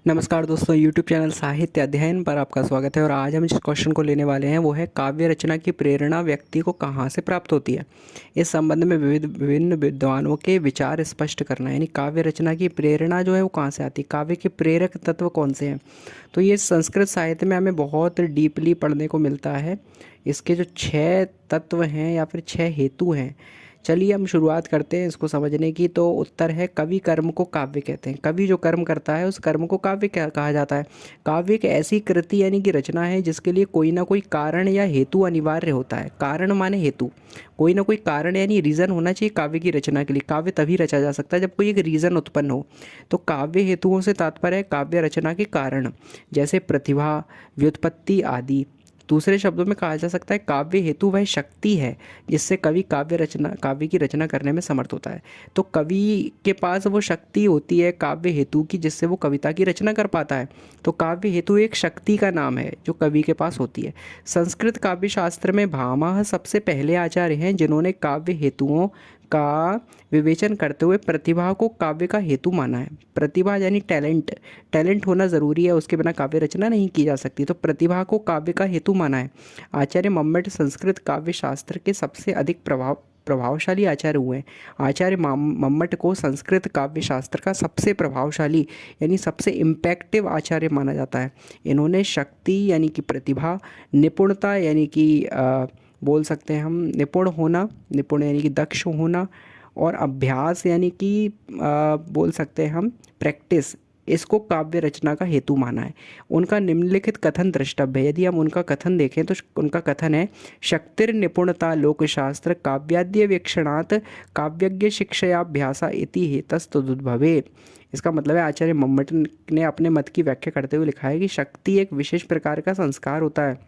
नमस्कार दोस्तों, YouTube channel साहित्य अध्ययन पर आपका स्वागत है। और आज हम जिस क्वेश्चन को लेने वाले हैं वो है काव्य रचना की प्रेरणा व्यक्ति को कहाँ से प्राप्त होती है। इस संबंध में विभिन्न विद्वानों के विचार स्पष्ट करना है, यानी काव्य रचना की प्रेरणा जो है वो कहाँ से आती है, काव्य के प्रेरक तत्व कौन से हैं। तो ये संस्कृत साहित्य में हमें बहुत डीपली पढ़ने को मिलता है। इसके जो 6 तत्व हैं या फिर 6 हेतु हैं, चलिए हम शुरुआत करते हैं इसको समझने की। तो उत्तर है, कवि कर्म को काव्य कहते हैं। कवि जो कर्म करता है उस कर्म को काव्य कहा जाता है। काव्य एक ऐसी कृति यानी कि रचना है जिसके लिए कोई ना कोई कारण या हेतु अनिवार्य होता है। कारण माने हेतु, कोई ना कोई कारण यानी रीज़न होना चाहिए काव्य की रचना के लिए। काव्य तभी रचा जा सकता है जब कोई एक रीज़न उत्पन्न हो। तो काव्य हेतुओं से तात्पर्य है काव्य रचना के कारण, जैसे प्रतिभा, व्युत्पत्ति आदि। दूसरे शब्दों में कहा जा सकता है काव्य हेतु वह शक्ति है जिससे कवि काव्य की रचना करने में समर्थ होता है। तो कवि के पास वो शक्ति होती है काव्य हेतु की जिससे वो कविता की रचना कर पाता है। तो काव्य हेतु एक शक्ति का नाम है जो कवि के पास होती है। संस्कृत काव्य शास्त्र में भामह सबसे पहले आचार्य हैं जिन्होंने काव्य हेतुओं का विवेचन करते हुए प्रतिभा को काव्य का हेतु माना है। प्रतिभा यानी टैलेंट, टैलेंट होना ज़रूरी है, उसके बिना काव्य रचना नहीं की जा सकती। तो प्रतिभा को काव्य का हेतु माना है। आचार्य मम्मट संस्कृत काव्य शास्त्र के सबसे अधिक प्रभावशाली आचार्य हुए हैं। आचार्य मम्मट को संस्कृत काव्य शास्त्र का सबसे प्रभावशाली यानी सबसे इम्पैक्टिव आचार्य माना जाता है। इन्होंने शक्ति यानी कि प्रतिभा, निपुणता यानी कि बोल सकते हैं हम निपुण होना, निपुण यानी कि दक्ष होना, और अभ्यास यानी कि बोल सकते हैं हम प्रैक्टिस, इसको काव्य रचना का हेतु माना है। उनका निम्नलिखित कथन द्रष्टव्य है। यदि हम उनका कथन देखें तो उनका कथन है, शक्तिर निपुणता लोकशास्त्र काव्याद्य वीक्षणात् काव्यज्ञ शिक्षयाभ्यासा इति हेतस्तदुद्भवे। इसका मतलब है आचार्य मम्मट ने अपने मत की व्याख्या करते हुए लिखा है कि शक्ति एक विशेष प्रकार का संस्कार होता है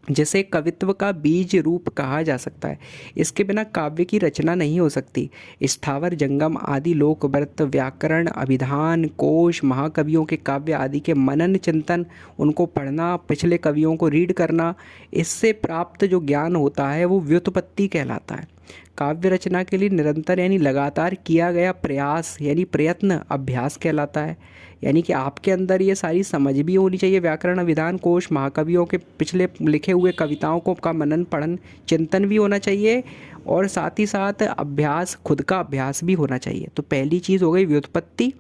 जिसे कवित्व का बीज रूप कहा जा सकता है। इसके बिना काव्य की रचना नहीं हो सकती। स्थावर जंगम आदि लोक व्रत, व्याकरण, अभिधान, कोश, महाकवियों के काव्य आदि के मनन चिंतन, उनको पढ़ना, पिछले कवियों को रीड करना, इससे प्राप्त जो ज्ञान होता है वो व्युत्पत्ति कहलाता है। काव्य रचना के लिए निरंतर यानी लगातार किया गया प्रयास यानी प्रयत्न अभ्यास कहलाता है। यानी कि आपके अंदर ये सारी समझ भी होनी चाहिए, व्याकरण, विधान, कोश, महाकवियों के पिछले लिखे हुए कविताओं को का मनन पढ़न चिंतन भी होना चाहिए, और साथ ही साथ अभ्यास, खुद का अभ्यास भी होना चाहिए। तो पहली चीज़ हो गई व्युत्पत्ति।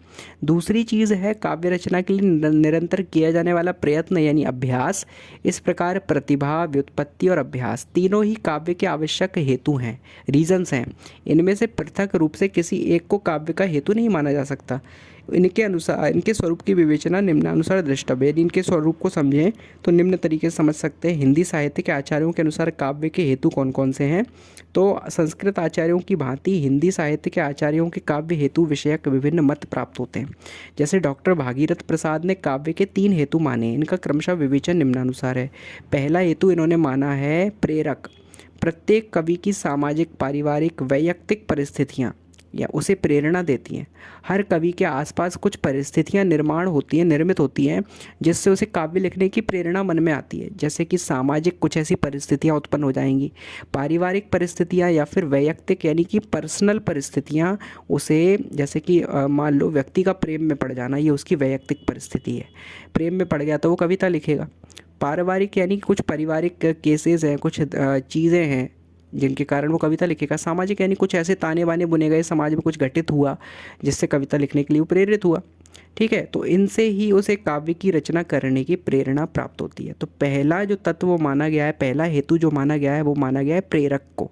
दूसरी चीज़ है काव्य रचना के लिए निरंतर किया जाने वाला प्रयत्न यानी अभ्यास। इस प्रकार प्रतिभा, व्युत्पत्ति और अभ्यास तीनों ही काव्य के आवश्यक हेतु हैं, रीजंस हैं। इनमें से पृथक रूप से किसी एक को काव्य का हेतु नहीं माना जा सकता। इनके अनुसार इनके स्वरूप की विवेचना निम्नानुसार द्रष्टव्य है। यदि इनके स्वरूप को समझें तो निम्न तरीके से समझ सकते हैं। हिंदी साहित्य के आचार्यों के अनुसार काव्य के हेतु कौन कौन से हैं। तो संस्कृत आचार्यों की भांति हिंदी साहित्य के आचार्यों के काव्य हेतु विषयक विभिन्न मत प्राप्त होते हैं। जैसे डॉक्टर भागीरथ प्रसाद ने काव्य के 3 हेतु माने। इनका क्रमशः विवेचन निम्नानुसार है। पहला हेतु इन्होंने माना है प्रेरक। प्रत्येक कवि की सामाजिक, पारिवारिक, वैयक्तिक परिस्थितियाँ या उसे प्रेरणा देती हैं। हर कवि के आसपास कुछ परिस्थितियां निर्मित होती हैं जिससे उसे काव्य लिखने की प्रेरणा मन में आती है। जैसे कि सामाजिक कुछ ऐसी परिस्थितियां उत्पन्न हो जाएंगी, पारिवारिक परिस्थितियां या फिर वैयक्तिक यानी कि पर्सनल परिस्थितियां उसे, जैसे कि मान लो व्यक्ति का प्रेम में पड़ जाना, ये उसकी वैयक्तिक परिस्थिति है। प्रेम में पड़ गया तो वो कविता लिखेगा। पारिवारिक यानी कि कुछ पारिवारिक केसेस हैं, कुछ चीज़ें हैं जिनके कारण वो कविता लिखेगा। सामाजिक यानी कुछ ऐसे ताने बाने बुने गए, समाज में कुछ घटित हुआ जिससे कविता लिखने के लिए वो प्रेरित हुआ। ठीक है, तो इनसे ही उसे काव्य की रचना करने की प्रेरणा प्राप्त होती है। तो पहला जो तत्व माना गया है, पहला हेतु जो माना गया है वो माना गया है प्रेरक को।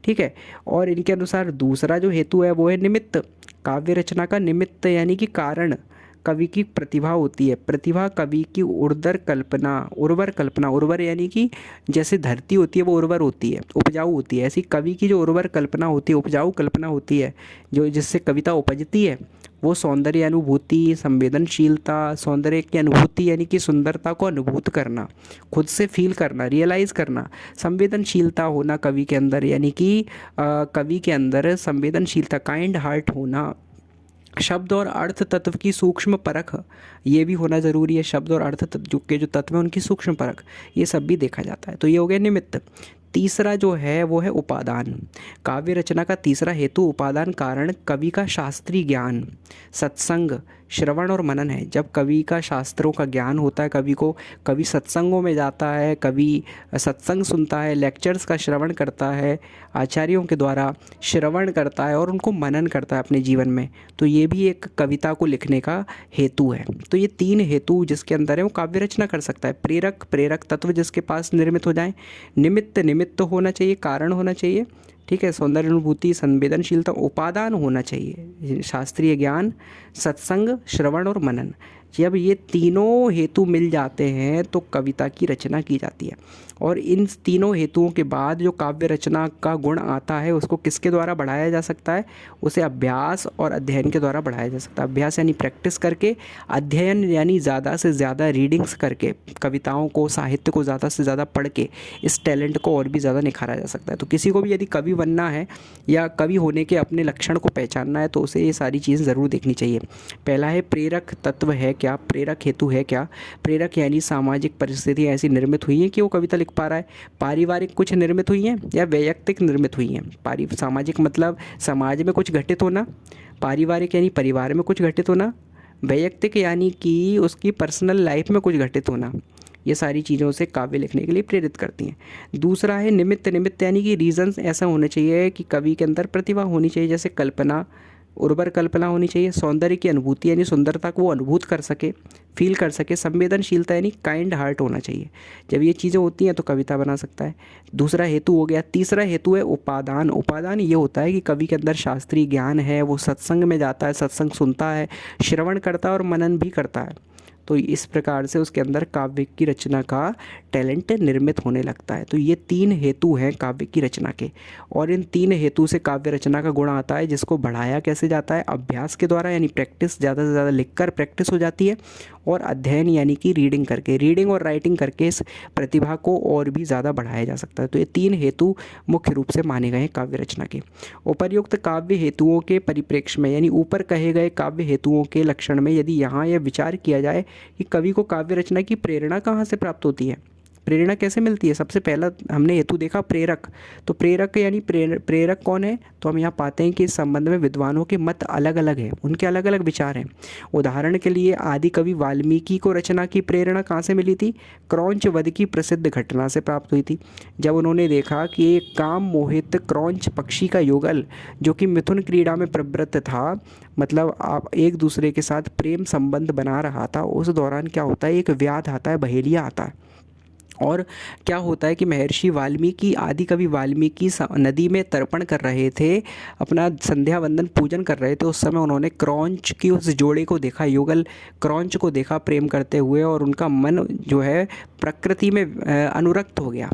ठीक है, और इनके अनुसार दूसरा जो हेतु है वो है निमित्त। काव्य रचना का निमित्त यानी कि कारण कवि की प्रतिभा होती है। प्रतिभा कवि की उर्वर कल्पना, उर्वर यानी कि जैसे धरती होती है वो उर्वर होती है, उपजाऊ होती है, ऐसी कवि की जो उर्वर कल्पना होती है, उपजाऊ कल्पना होती है, जो जिससे कविता उपजती है, वो सौंदर्य अनुभूति, संवेदनशीलता, सौंदर्य की अनुभूति यानी कि सुंदरता को अनुभूत करना, खुद से फील करना, रियलाइज़ करना, संवेदनशीलता होना कवि के अंदर, यानी कि कवि के अंदर संवेदनशीलता, काइंड हार्ट होना, शब्द और अर्थ तत्व की सूक्ष्म परख ये भी होना ज़रूरी है। शब्द और अर्थ जो तत्व हैं उनकी सूक्ष्म परख, ये सब भी देखा जाता है। तो ये हो गया निमित्त। तीसरा जो है वो है उपादान। काव्य रचना का तीसरा हेतु उपादान कारण कवि का शास्त्रीय ज्ञान, सत्संग, श्रवण और मनन है। जब कवि का शास्त्रों का ज्ञान होता है, कवि सत्संगों में जाता है, कवि सत्संग सुनता है, लेक्चर्स का श्रवण करता है, आचार्यों के द्वारा श्रवण करता है और उनको मनन करता है अपने जीवन में, तो ये भी एक कविता को लिखने का हेतु है। तो ये 3 हेतु जिसके अंदर है वो काव्य रचना कर सकता है। प्रेरक तत्व जिसके पास निर्मित हो जाए, निमित्त होना चाहिए, कारण होना चाहिए, ठीक है, सौंदर्य अनुभूति, संवेदनशीलता, उपादान होना चाहिए, शास्त्रीय ज्ञान, सत्संग, श्रवण और मनन। जब ये तीनों हेतु मिल जाते हैं तो कविता की रचना की जाती है। और इन तीनों हेतुओं के बाद जो काव्य रचना का गुण आता है उसको किसके द्वारा बढ़ाया जा सकता है? उसे अभ्यास और अध्ययन के द्वारा बढ़ाया जा सकता है। अभ्यास यानी प्रैक्टिस करके, अध्ययन यानी ज़्यादा से ज़्यादा रीडिंग्स करके, कविताओं को, साहित्य को ज़्यादा से ज़्यादा पढ़ के इस टैलेंट को और भी ज़्यादा निखारा जा सकता है। तो किसी को भी यदि कवि बनना है या कवि होने के अपने लक्षण को पहचानना है तो उसे ये सारी चीज़ ज़रूर देखनी चाहिए। पहला है प्रेरक तत्व है क्या, प्रेरक हेतु है क्या। प्रेरक यानी सामाजिक परिस्थितियाँ ऐसी निर्मित हुई हैं कि वो कविता लिख पा रहा है। पारिवारिक कुछ निर्मित हुई हैं या वैयक्तिक निर्मित हुई हैं। सामाजिक मतलब समाज में कुछ घटित होना, पारिवारिक यानी परिवार में कुछ घटित होना, वैयक्तिक यानी कि उसकी पर्सनल लाइफ में कुछ घटित होना। ये सारी चीज़ों से काव्य लिखने के लिए प्रेरित करती हैं। दूसरा है निमित्त यानी कि रीजंस ऐसा होना चाहिए कि कवि के अंदर प्रतिभा होनी चाहिए, जैसे कल्पना, उर्वर कल्पना होनी चाहिए। सौंदर्य की अनुभूति यानी सुंदरता को वो अनुभूत कर सके, फील कर सके। संवेदनशीलता यानी काइंड हार्ट होना चाहिए। जब ये चीज़ें होती हैं तो कविता बना सकता है। दूसरा हेतु हो गया। तीसरा हेतु है उपादान। उपादान ये होता है कि कवि के अंदर शास्त्रीय ज्ञान है, वो सत्संग में जाता है, सत्संग सुनता है, श्रवण करता है और मनन भी करता है। तो इस प्रकार से उसके अंदर काव्य की रचना का टैलेंट निर्मित होने लगता है। तो ये 3 हेतु हैं काव्य की रचना के, और इन 3 हेतु से काव्य रचना का गुण आता है, जिसको बढ़ाया कैसे जाता है? अभ्यास के द्वारा, यानी प्रैक्टिस, ज़्यादा से ज़्यादा लिखकर प्रैक्टिस हो जाती है, और अध्ययन यानी कि रीडिंग करके, रीडिंग और राइटिंग करके इस प्रतिभा को और भी ज़्यादा बढ़ाया जा सकता है। तो ये 3 हेतु मुख्य रूप से माने गए हैं काव्य रचना के। उपर्युक्त काव्य हेतुओं के परिप्रेक्ष्य में, यानी ऊपर कहे गए काव्य हेतुओं के लक्षण में यदि यहाँ यह विचार किया जाए कि कवि को काव्य रचना की प्रेरणा कहाँ से प्राप्त होती है, प्रेरणा कैसे मिलती है। सबसे पहला हमने हेतु देखा प्रेरक। तो प्रेरक यानी प्रेरक कौन है? तो हम यहाँ पाते हैं कि इस संबंध में विद्वानों के मत अलग अलग हैं, उनके अलग अलग विचार हैं। उदाहरण के लिए आदि कवि वाल्मीकि को रचना की प्रेरणा कहाँ से मिली थी? क्रौंच वध की प्रसिद्ध घटना से प्राप्त हुई थी। जब उन्होंने देखा कि एक काम मोहित क्रौंच पक्षी का युगल जो कि मिथुन क्रीड़ा में प्रवृत्त था, मतलब आप एक दूसरे के साथ प्रेम संबंध बना रहा था, उस दौरान क्या होता है, एक व्याध आता है, बहेलिया आता है। और क्या होता है कि महर्षि वाल्मीकि, आदि कवि वाल्मीकि नदी में तर्पण कर रहे थे, अपना संध्या वंदन पूजन कर रहे थे। उस समय उन्होंने क्रौंच की उस जोड़े को देखा, युगल क्रौंच को देखा प्रेम करते हुए, और उनका मन जो है प्रकृति में अनुरक्त हो गया,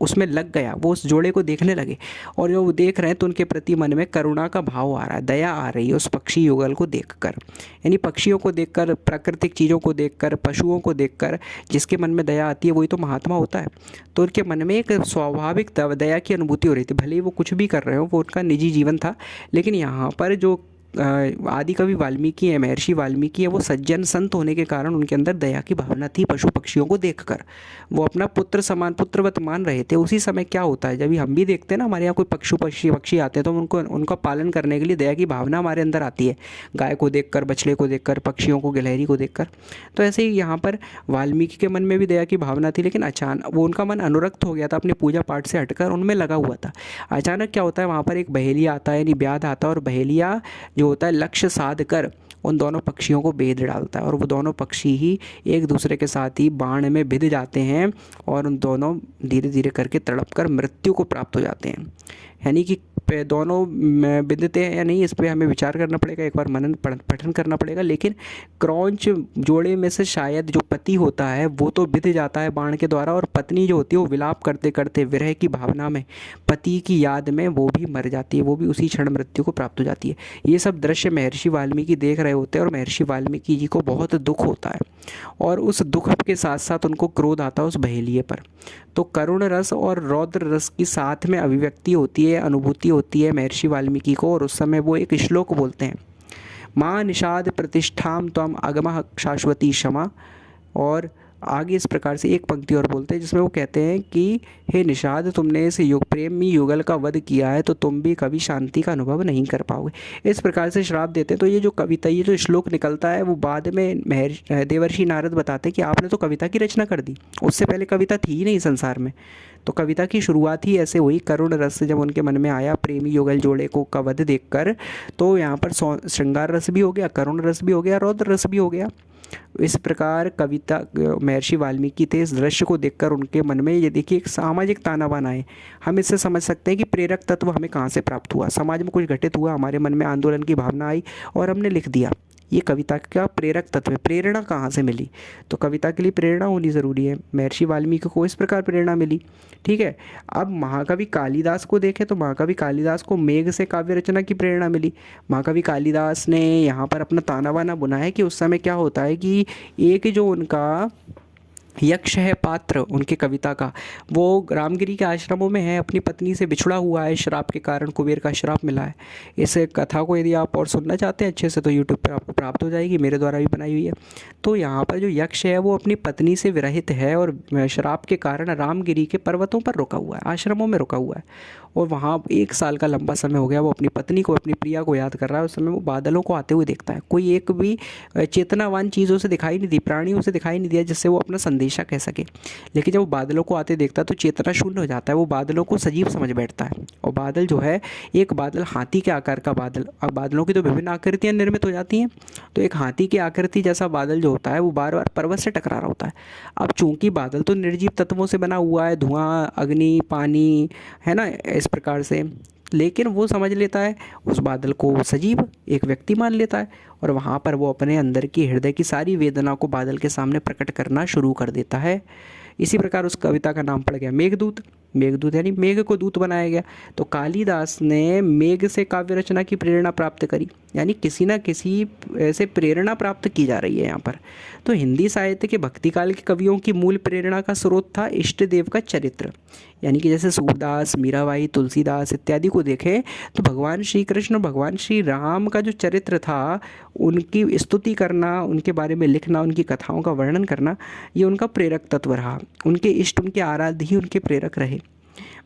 उसमें लग गया, वो उस जोड़े को देखने लगे। और जब वो देख रहे हैं तो उनके प्रति मन में करुणा का भाव आ रहा है, दया आ रही है उस पक्षी युगल को देखकर। यानी पक्षियों को देखकर, प्राकृतिक चीज़ों को देखकर, पशुओं को देखकर जिसके मन में दया आती है वही तो महात्मा होता है। तो उनके मन में एक स्वाभाविक दया की अनुभूति हो रही थी, भले ही वो कुछ भी कर रहे हो, वो उनका निजी जीवन था। लेकिन यहाँ पर जो आदि कवि वाल्मीकि है, महर्षि वाल्मीकि है, वो सज्जन संत होने के कारण उनके अंदर दया की भावना थी। पशु पक्षियों को देखकर वो अपना पुत्र समान, पुत्रवत मान रहे थे। उसी समय क्या होता है, जब हम भी देखते हैं ना, हमारे यहाँ कोई पक्षी आते हैं तो उनका पालन करने के लिए दया की भावना हमारे अंदर आती है, गाय को देखकर, बछड़े को देखकर, पक्षियों को, गिलहरी को देखकर। तो ऐसे ही यहाँ पर वाल्मीकि के मन में भी दया की भावना थी, लेकिन अचानक वो उनका मन अनुरक्त हो गया था, अपने पूजा पाठ से हटकर उनमें लगा हुआ था। अचानक क्या होता है, वहाँ पर एक बहेलिया आता है, यानी व्याध आता है, और बहेलिया जो होता है लक्ष्य साध कर उन दोनों पक्षियों को भेद डालता है, और वो दोनों पक्षी ही एक दूसरे के साथ ही बाण में भिद जाते हैं, और उन दोनों धीरे धीरे करके तड़प कर मृत्यु को प्राप्त हो जाते हैं। यानी कि दोनों बिंदते हैं या नहीं, इस पर हमें विचार करना पड़ेगा, एक बार मनन पठन करना पड़ेगा। लेकिन क्रौंच जोड़े में से शायद जो पति होता है वो तो बिध जाता है बाण के द्वारा, और पत्नी जो होती है वो विलाप करते करते विरह की भावना में, पति की याद में वो भी मर जाती है, वो भी उसी क्षण मृत्यु को प्राप्त हो जाती है। ये सब दृश्य महर्षि वाल्मीकि देख रहे होते हैं, और महर्षि वाल्मीकि जी को बहुत दुख होता है, और उस दुख के साथ साथ उनको क्रोध आता है उस बहेलिए पर। तो करुण रस और रौद्र रस की साथ में अभिव्यक्ति होती है, अनुभूति होती है महर्षि वाल्मीकि को, और उस समय वो एक श्लोक बोलते हैं, माँ निषाद प्रतिष्ठाम त्वम अगमः शाश्वती क्षमा, और आगे इस प्रकार से एक पंक्ति और बोलते हैं जिसमें वो कहते हैं कि हे निषाद, तुमने इस प्रेमी युगल का वध किया है तो तुम भी कभी शांति का अनुभव नहीं कर पाओगे। इस प्रकार से श्राप देते हैं। तो ये जो कविता, ये जो श्लोक निकलता है वो बाद में देवर्षि नारद बताते हैं कि आपने तो कविता की रचना कर दी, उससे पहले कविता थी ही नहीं संसार में। तो कविता की शुरुआत ही ऐसे हुई, करुण रस जब उनके मन में आया प्रेमी युगल जोड़े को का वध देखकर, तो यहाँ पर श्रृंगार रस भी हो गया, करुण रस भी हो गया, रौद्र रस भी हो गया। इस प्रकार कविता महर्षि वाल्मीकि थे, इस दृश्य को देखकर उनके मन में ये देखिए एक सामाजिक ताना बाना है। हम इससे समझ सकते हैं कि प्रेरक तत्व हमें कहाँ से प्राप्त हुआ। समाज में कुछ घटित हुआ, हमारे मन में आंदोलन की भावना आई और हमने लिख दिया। ये कविता का प्रेरक तत्व है। प्रेरणा कहाँ से मिली? तो कविता के लिए प्रेरणा होनी ज़रूरी है। महर्षि वाल्मीकि को इस प्रकार प्रेरणा मिली। ठीक है, अब महाकवि कालिदास को देखें तो महाकवि कालिदास को मेघ से काव्य रचना की प्रेरणा मिली। महाकवि कालिदास ने यहाँ पर अपना ताना बाना बुना है कि उस समय क्या होता है कि एक जो उनका यक्ष है पात्र उनकी कविता का, वो रामगिरी के आश्रमों में है, अपनी पत्नी से बिछड़ा हुआ है, श्राप के कारण कुबेर का श्राप मिला है। इस कथा को यदि आप और सुनना चाहते हैं अच्छे से तो यूट्यूब पर आपको प्राप्त हो जाएगी, मेरे द्वारा भी बनाई हुई है। तो यहाँ पर जो यक्ष है वो अपनी पत्नी से विरहित है और श्राप के कारण रामगिरी के पर्वतों पर रुका हुआ है, आश्रमों में रुका हुआ है, और वहाँ 1 साल का लंबा समय हो गया। वो अपनी पत्नी को, अपनी प्रिया को याद कर रहा है। उस समय वो बादलों को आते हुए देखता है। कोई एक भी चेतनावान चीज़ों से दिखाई नहीं दी, प्राणियों से दिखाई नहीं दिया जिससे वो अपना संदेशा कह सके। लेकिन जब वो बादलों को आते देखता है तो चेतना शून्य हो जाता है, वो बादलों को सजीव समझ बैठता है। और बादल जो है, एक बादल हाथी के आकार का बादल, अब बादलों की तो विभिन्न आकृतियाँ निर्मित हो जाती हैं, तो एक हाथी की आकृति जैसा बादल जो होता है वो बार बार पर्वत से टकरा रहा होता है। अब चूंकि बादल तो निर्जीव तत्वों से बना हुआ है, धुआं, अग्नि, पानी, है ना, इस प्रकार से, लेकिन वो समझ लेता है उस बादल को सजीव एक व्यक्ति मान लेता है, और वहाँ पर वो अपने अंदर की हृदय की सारी वेदना को बादल के सामने प्रकट करना शुरू कर देता है। इसी प्रकार उस कविता का नाम पड़ गया मेघदूत। मेघदूत यानी मेघ को दूत बनाया गया। तो कालिदास ने मेघ से काव्य रचना की प्रेरणा प्राप्त करी, यानी किसी न किसी से प्रेरणा प्राप्त की जा रही है यहाँ पर। तो हिंदी साहित्य के भक्ति काल के कवियों की मूल प्रेरणा का स्रोत था इष्ट देव का चरित्र, यानी कि जैसे सूरदास, मीराबाई, तुलसीदास इत्यादि को देखें तो भगवान श्री कृष्ण, भगवान श्री राम का जो चरित्र था उनकी स्तुति करना, उनके बारे में लिखना, उनकी कथाओं का वर्णन करना, ये उनका प्रेरक तत्व रहा। उनके इष्ट, उनके आराध्य ही उनके प्रेरक रहे।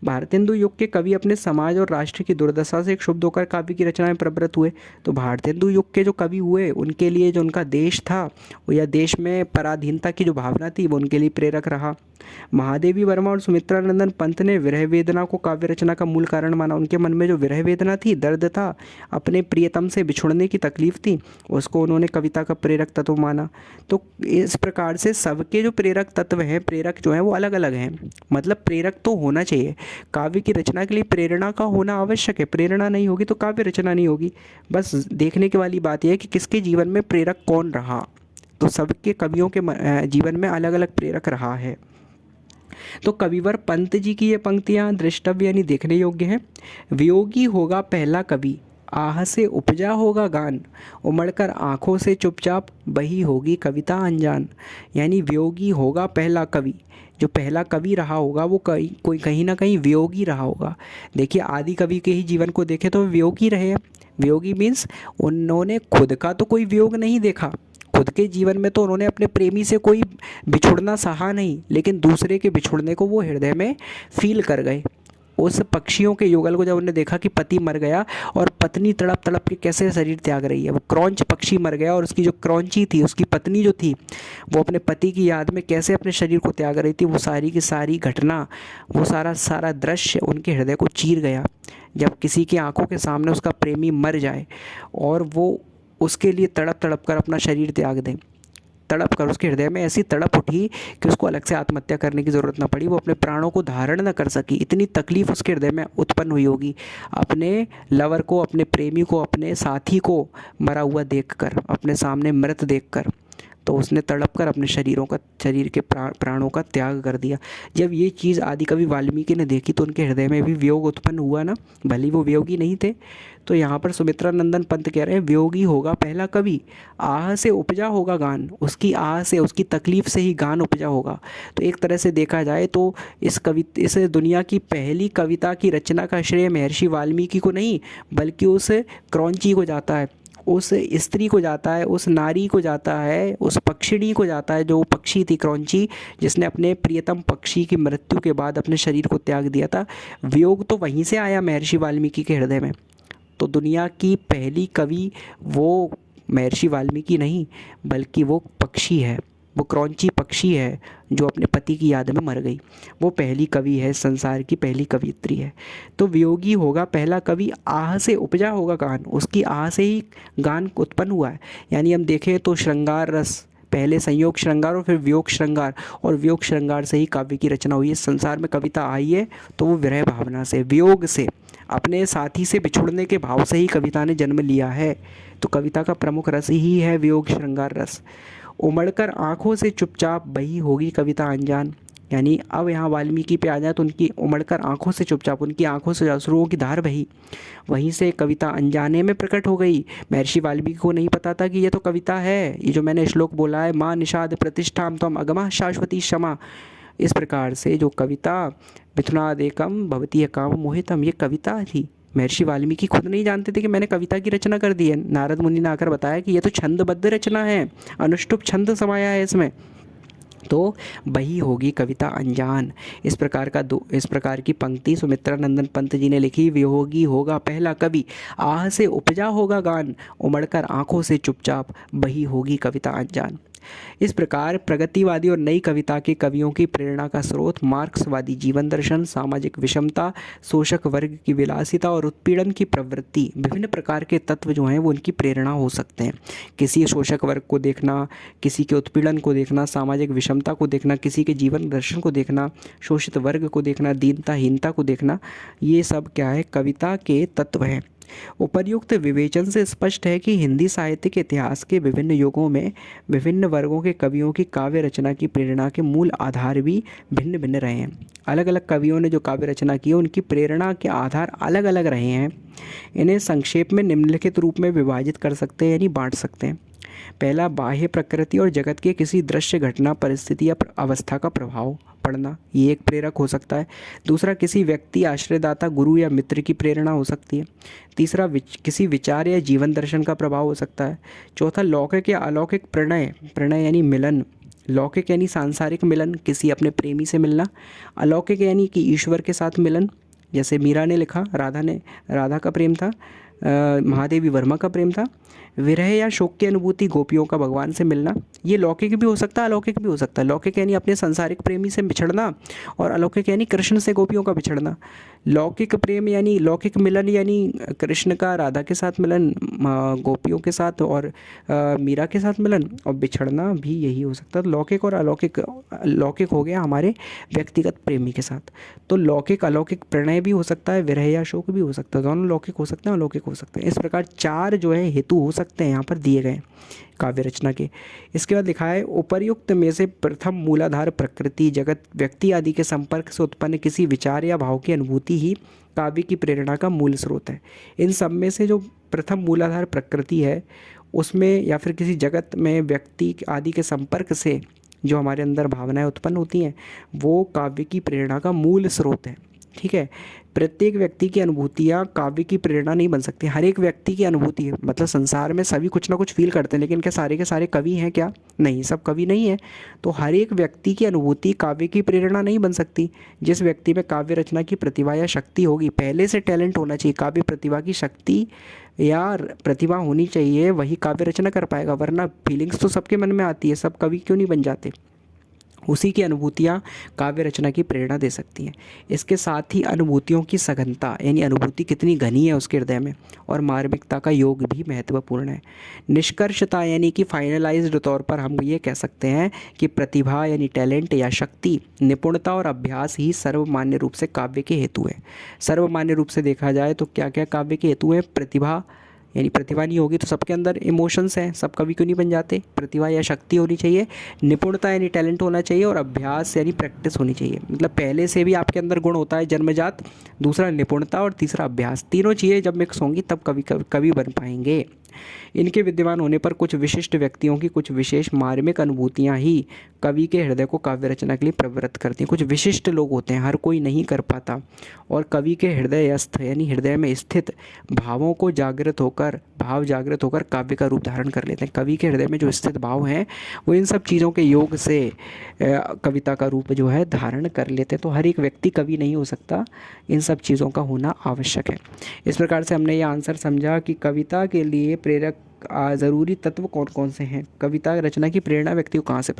भारतेंदु युग के कवि अपने समाज और राष्ट्र की दुर्दशा से क्षुब्ध होकर काव्य की रचना में प्रवृत्त हुए। तो भारतेंदु युग के जो कवि हुए उनके लिए जो उनका देश था या देश में पराधीनता की जो भावना थी वो उनके लिए प्रेरक रहा। महादेवी वर्मा और सुमित्रा नंदन पंत ने विरह वेदना को काव्य रचना का मूल कारण माना। उनके मन में जो विरह वेदना थी, दर्द था, अपने प्रियतम से बिछुड़ने की तकलीफ थी, उसको उन्होंने कविता का प्रेरक तत्व माना। तो इस प्रकार से सबके जो प्रेरक तत्व हैं, प्रेरक जो हैं वो अलग अलग हैं। मतलब प्रेरक तो होना चाहिए, काव्य की रचना के लिए प्रेरणा का होना आवश्यक है। प्रेरणा नहीं होगी तो काव्य रचना नहीं होगी। बस देखने की वाली बात यह है कि किसके जीवन में प्रेरक कौन रहा। तो सबके कवियों के जीवन में अलग अलग प्रेरक रहा है। तो कविवर पंत जी की ये पंक्तियाँ दृष्टव्य यानी देखने योग्य हैं। वियोगी होगा पहला कवि, आह से उपजा होगा गान, उमड़कर आँखों से चुपचाप बही होगी कविता अनजान। यानी वियोगी होगा पहला कवि, जो पहला कवि रहा होगा वो कोई कहीं ना कहीं वियोगी रहा होगा। देखिए आदि कवि के ही जीवन को देखें तो वियोगी रहे हैं। वियोगी मीन्स उन्होंने खुद का तो कोई वियोग नहीं देखा, खुद के जीवन में तो उन्होंने अपने प्रेमी से कोई बिछुड़ना सहा नहीं, लेकिन दूसरे के बिछुड़ने को वो हृदय में फील कर गए। उस पक्षियों के युगल को जब उन्होंने देखा कि पति मर गया और पत्नी तड़प तड़प के कैसे शरीर त्याग रही है, वो क्रौंच पक्षी मर गया और उसकी जो क्रौंची थी, उसकी पत्नी जो थी, वो अपने पति की याद में कैसे अपने शरीर को त्याग रही थी, वो सारी की सारी घटना, वो सारा दृश्य उनके हृदय को चीर गया। जब किसी की आंखों के सामने उसका प्रेमी मर जाए और वो उसके लिए तड़प तड़प कर अपना शरीर त्याग दें, तड़प कर उसके हृदय में ऐसी तड़प उठी कि उसको अलग से आत्महत्या करने की ज़रूरत ना पड़ी, वो अपने प्राणों को धारण न कर सकी। इतनी तकलीफ़ उसके हृदय में उत्पन्न हुई होगी अपने लवर को, अपने प्रेमी को, अपने साथी को मरा हुआ देखकर, अपने सामने मृत देखकर। तो उसने तड़प कर अपने शरीर के प्राणों का त्याग कर दिया। जब ये चीज़ आदिकवि वाल्मीकि ने देखी तो उनके हृदय में भी वियोग उत्पन्न हुआ ना, भले वो वियोगी नहीं थे। तो यहाँ पर सुमित्रा नंदन पंत कह रहे हैं वियोगी होगा पहला कवि, आह से उपजा होगा गान। उसकी आह से, उसकी तकलीफ़ से ही गान उपजा होगा। तो एक तरह से देखा जाए तो इस दुनिया की पहली कविता की रचना का श्रेय महर्षि वाल्मीकि को नहीं बल्कि उस क्रौंची को जाता है, उस स्त्री को जाता है, उस नारी को जाता है, उस पक्षिणी को जाता है जो पक्षी थी क्रौंची, जिसने अपने प्रियतम पक्षी की मृत्यु के बाद अपने शरीर को त्याग दिया था। वियोग तो वहीं से आया महर्षि वाल्मीकि के हृदय में। तो दुनिया की पहली कवि वो महर्षि वाल्मीकि नहीं, बल्कि वो पक्षी है, वो क्रौंची पक्षी है जो अपने पति की याद में मर गई। वो पहली कवि है, संसार की पहली कवियत्री है। तो वियोगी होगा पहला कवि, आह से उपजा होगा गान, उसकी आह से ही गान उत्पन्न हुआ है। यानी हम देखें तो श्रृंगार रस, पहले संयोग श्रृंगार और फिर वियोग श्रृंगार, और वियोग श्रृंगार से ही काव्य की रचना हुई है। संसार में कविता आई है तो वो विरह भावना से, वियोग से, अपने साथी से बिछुड़ने के भाव से ही कविता ने जन्म लिया है। तो कविता का प्रमुख रस ही है वियोग श्रृंगार रस। उमड़कर आँखों से चुपचाप बही होगी कविता अनजान। यानी अब यहाँ वाल्मीकि पे आ जाए तो उनकी उमड़कर आँखों से चुपचाप, उनकी आँखों से अश्रुओं की धार बही, वहीं से कविता अनजाने में प्रकट हो गई। महर्षि वाल्मीकि को नहीं पता था कि ये तो कविता है, ये जो मैंने श्लोक बोला है, माँ निषाद प्रतिष्ठाम त्वम अगमा शाश्वती क्षमा, इस प्रकार से जो कविता मिथुनादेकम भवती काम मोहितम, ये कविता थी। महर्षि वाल्मीकि खुद नहीं जानते थे कि मैंने कविता की रचना कर दी है। नारद मुनि ने आकर बताया कि ये तो छंदबद्ध रचना है, अनुष्टुप छंद समाया है इसमें। तो बही होगी कविता अनजान, इस प्रकार की पंक्ति सुमित्रानंदन पंत जी ने लिखी। वियोगी होगा पहला कवि, आह से उपजा होगा गान, उमड़कर आँखों से चुपचाप बही होगी कविता अनजान। इस प्रकार प्रगतिवादी और नई कविता के कवियों की प्रेरणा का स्रोत मार्क्सवादी जीवन दर्शन, सामाजिक विषमता, शोषक वर्ग की विलासिता और उत्पीड़न की प्रवृत्ति, विभिन्न प्रकार के तत्व जो हैं वो उनकी प्रेरणा हो सकते हैं। किसी शोषक वर्ग को देखना, किसी के उत्पीड़न को देखना, सामाजिक विषमता को देखना, किसी के जीवन दर्शन को देखना, शोषित वर्ग को देखना, दीनता हीनता को देखना, ये सब क्या है, कविता के तत्व हैं। उपर्युक्त विवेचन से स्पष्ट है कि हिंदी साहित्य के इतिहास के विभिन्न युगों में विभिन्न वर्गों के कवियों की काव्य रचना की प्रेरणा के मूल आधार भी भिन्न भिन्न रहे हैं। अलग अलग कवियों ने जो काव्य रचना की है उनकी प्रेरणा के आधार अलग अलग रहे हैं। इन्हें संक्षेप में निम्नलिखित रूप में विभाजित कर सकते हैं यानी बांट सकते हैं। पहला, बाह्य प्रकृति और जगत के किसी दृश्य घटना परिस्थिति या अवस्था का प्रभाव पड़ना, ये एक प्रेरक हो सकता है। दूसरा, किसी व्यक्ति, आश्रयदाता, गुरु या मित्र की प्रेरणा हो सकती है। तीसरा, किसी विचार या जीवन दर्शन का प्रभाव हो सकता है। चौथा, लौकिक या अलौकिक प्रणय, प्रणय यानी मिलन, लौकिक यानी सांसारिक मिलन, किसी अपने प्रेमी से मिलना। अलौकिक यानी कि ईश्वर के साथ मिलन, जैसे मीरा ने लिखा, राधा का प्रेम था, महादेवी वर्मा का प्रेम था। विरह या शोक की अनुभूति, गोपियों का भगवान से मिलना, ये लौकिक भी हो सकता है, अलौकिक भी हो सकता है। लौकिक यानी अपने सांसारिक प्रेमी से बिछड़ना, और अलौकिक यानी कृष्ण से गोपियों का बिछड़ना। लौकिक प्रेम यानी लौकिक मिलन यानी कृष्ण का राधा के साथ मिलन, गोपियों के साथ और मीरा के साथ मिलन, और बिछड़ना भी यही हो सकता है। लौकिक और अलौकिक, लौकिक हो गया हमारे व्यक्तिगत प्रेमी के साथ। तो लौकिक अलौकिक प्रणय भी हो सकता है, विरह या शोक भी हो सकता है, दोनों लौकिक हो सकते हैं अलौकिक हो सकते हैं। इस प्रकार चार जो है हेतु हो सकते हैं यहाँ पर दिए गए काव्य रचना के। इसके बाद लिखा है, उपर्युक्त में से प्रथम मूलाधार प्रकृति, जगत, व्यक्ति आदि के संपर्क से उत्पन्न किसी विचार या भाव की अनुभूति ही काव्य की प्रेरणा का मूल स्रोत है। इन सब में से जो प्रथम मूलाधार प्रकृति है उसमें, या फिर किसी जगत में व्यक्ति आदि के संपर्क से जो हमारे अंदर भावनाएं उत्पन्न होती हैं, वो काव्य की प्रेरणा का मूल स्रोत है। ठीक है, प्रत्येक व्यक्ति की अनुभूतियाँ काव्य की प्रेरणा नहीं बन सकती। हर एक व्यक्ति की अनुभूति है, मतलब संसार में सभी कुछ ना कुछ फील करते हैं, लेकिन क्या सारे के सारे कवि हैं क्या? नहीं, सब कवि नहीं है। तो हर एक व्यक्ति की अनुभूति काव्य की प्रेरणा नहीं बन सकती। जिस व्यक्ति में काव्य रचना की प्रतिभा या शक्ति होगी, पहले से टैलेंट होना चाहिए, काव्य प्रतिभा की शक्ति या प्रतिभा होनी चाहिए, वही काव्य रचना कर पाएगा। वरना फीलिंग्स तो सबके मन में आती है, सब कवि क्यों नहीं बन जाते? उसी की अनुभूतियाँ काव्य रचना की प्रेरणा दे सकती हैं। इसके साथ ही अनुभूतियों की सघनता, यानी अनुभूति कितनी घनी है उसके हृदय में, और मार्मिकता का योग भी महत्वपूर्ण है। निष्कर्षता यानी कि फाइनलाइज्ड तौर पर हम ये कह सकते हैं कि प्रतिभा यानी टैलेंट या शक्ति, निपुणता और अभ्यास ही सर्वमान्य रूप से काव्य के हेतु है। सर्वमान्य रूप से देखा जाए तो क्या क्या काव्य के हेतु हैं? प्रतिभा, यानी प्रतिभा नहीं होगी तो सबके अंदर इमोशंस हैं, सब कवि क्यों नहीं बन जाते? प्रतिभा या शक्ति होनी चाहिए, निपुणता यानी टैलेंट होना चाहिए, और अभ्यास यानी प्रैक्टिस होनी चाहिए। मतलब पहले से भी आपके अंदर गुण होता है जन्मजात, दूसरा निपुणता और तीसरा अभ्यास। तीनों चीज़ें जब मिक्स होंगी तब कवि बन पाएंगे। इनके विद्यमान होने पर कुछ विशिष्ट व्यक्तियों की कुछ विशेष मार्मिक अनुभूतियाँ ही कवि के हृदय को काव्य रचना के लिए प्रवृत्त करती हैं। कुछ विशिष्ट लोग होते हैं, हर कोई नहीं कर पाता, और कवि के हृदयस्थ यानी हृदय में स्थित भावों को जागृत होकर काव्य का रूप धारण कर लेते हैं। कवि के हृदय में जो स्थित भाव हैं वो इन सब चीज़ों के योग से कविता का रूप जो है धारण कर लेते हैं। तो हर एक व्यक्ति कवि नहीं हो सकता, इन सब चीज़ों का होना आवश्यक है। इस प्रकार से हमने ये आंसर समझा कि कविता के लिए प्रेरक ज़रूरी तत्व कौन कौन से हैं। कविता रचना की प्रेरणा व्यक्ति को कहाँ से